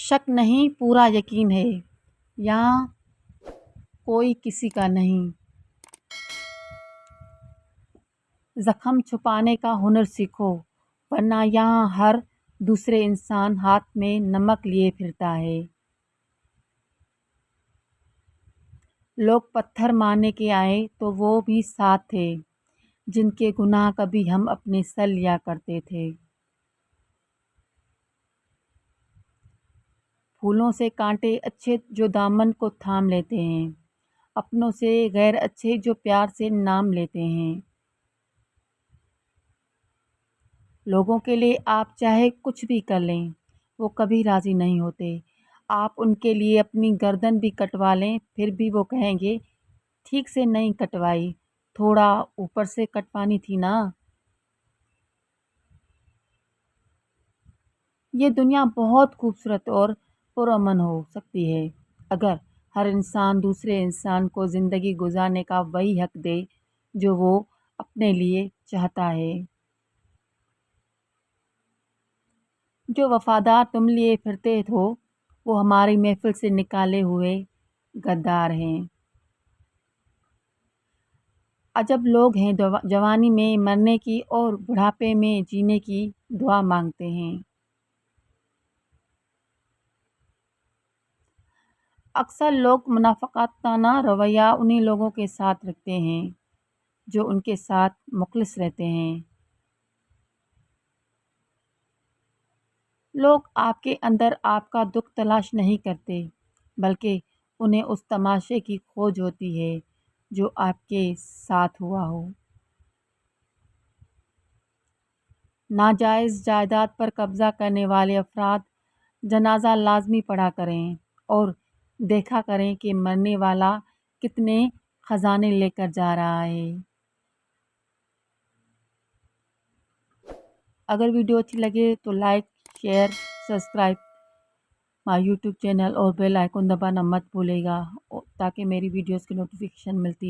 شک نہیں پورا یقین ہے، یہاں کوئی کسی کا نہیں۔ زخم چھپانے کا ہنر سیکھو، ورنہ یہاں ہر دوسرے انسان ہاتھ میں نمک لیے پھرتا ہے۔ لوگ پتھر مارنے کے آئے تو وہ بھی ساتھ تھے، جن کے گناہ کبھی ہم اپنے سر لیا کرتے تھے۔ پھولوں سے کانٹے اچھے جو دامن کو تھام لیتے ہیں، اپنوں سے غیر اچھے جو پیار سے نام لیتے ہیں۔ لوگوں کے لیے آپ چاہے کچھ بھی کر لیں، وہ کبھی راضی نہیں ہوتے۔ آپ ان کے لیے اپنی گردن بھی کٹوا لیں، پھر بھی وہ کہیں گے ٹھیک سے نہیں کٹوائی، تھوڑا اوپر سے کٹوانی تھی نا۔ یہ دنیا بہت خوبصورت اور پرامن ہو سکتی ہے اگر ہر انسان دوسرے انسان کو زندگی گزارنے کا وہی حق دے جو وہ اپنے لیے چاہتا ہے۔ جو وفادار تم لیے پھرتے ہو وہ ہماری محفل سے نکالے ہوئے غدار ہیں۔ عجب لوگ ہیں جوانی میں مرنے کی اور بڑھاپے میں جینے کی دعا مانگتے ہیں۔ اکثر لوگ منافقانہ رویہ انہی لوگوں کے ساتھ رکھتے ہیں جو ان کے ساتھ مخلص رہتے ہیں۔ لوگ آپ کے اندر آپ کا دکھ تلاش نہیں کرتے، بلکہ انہیں اس تماشے کی کھوج ہوتی ہے جو آپ کے ساتھ ہوا ہو۔ ناجائز جائیداد پر قبضہ کرنے والے افراد جنازہ لازمی پڑھا کریں اور دیکھا کریں کہ مرنے والا کتنے خزانے لے کر جا رہا ہے۔ اگر ویڈیو اچھی لگے تو لائک، شیئر، سبسکرائب مائی یوٹیوب چینل اور بیل آئیکن دبانا مت بھولے گا تاکہ میری ویڈیوز کی نوٹیفیکیشن ملتی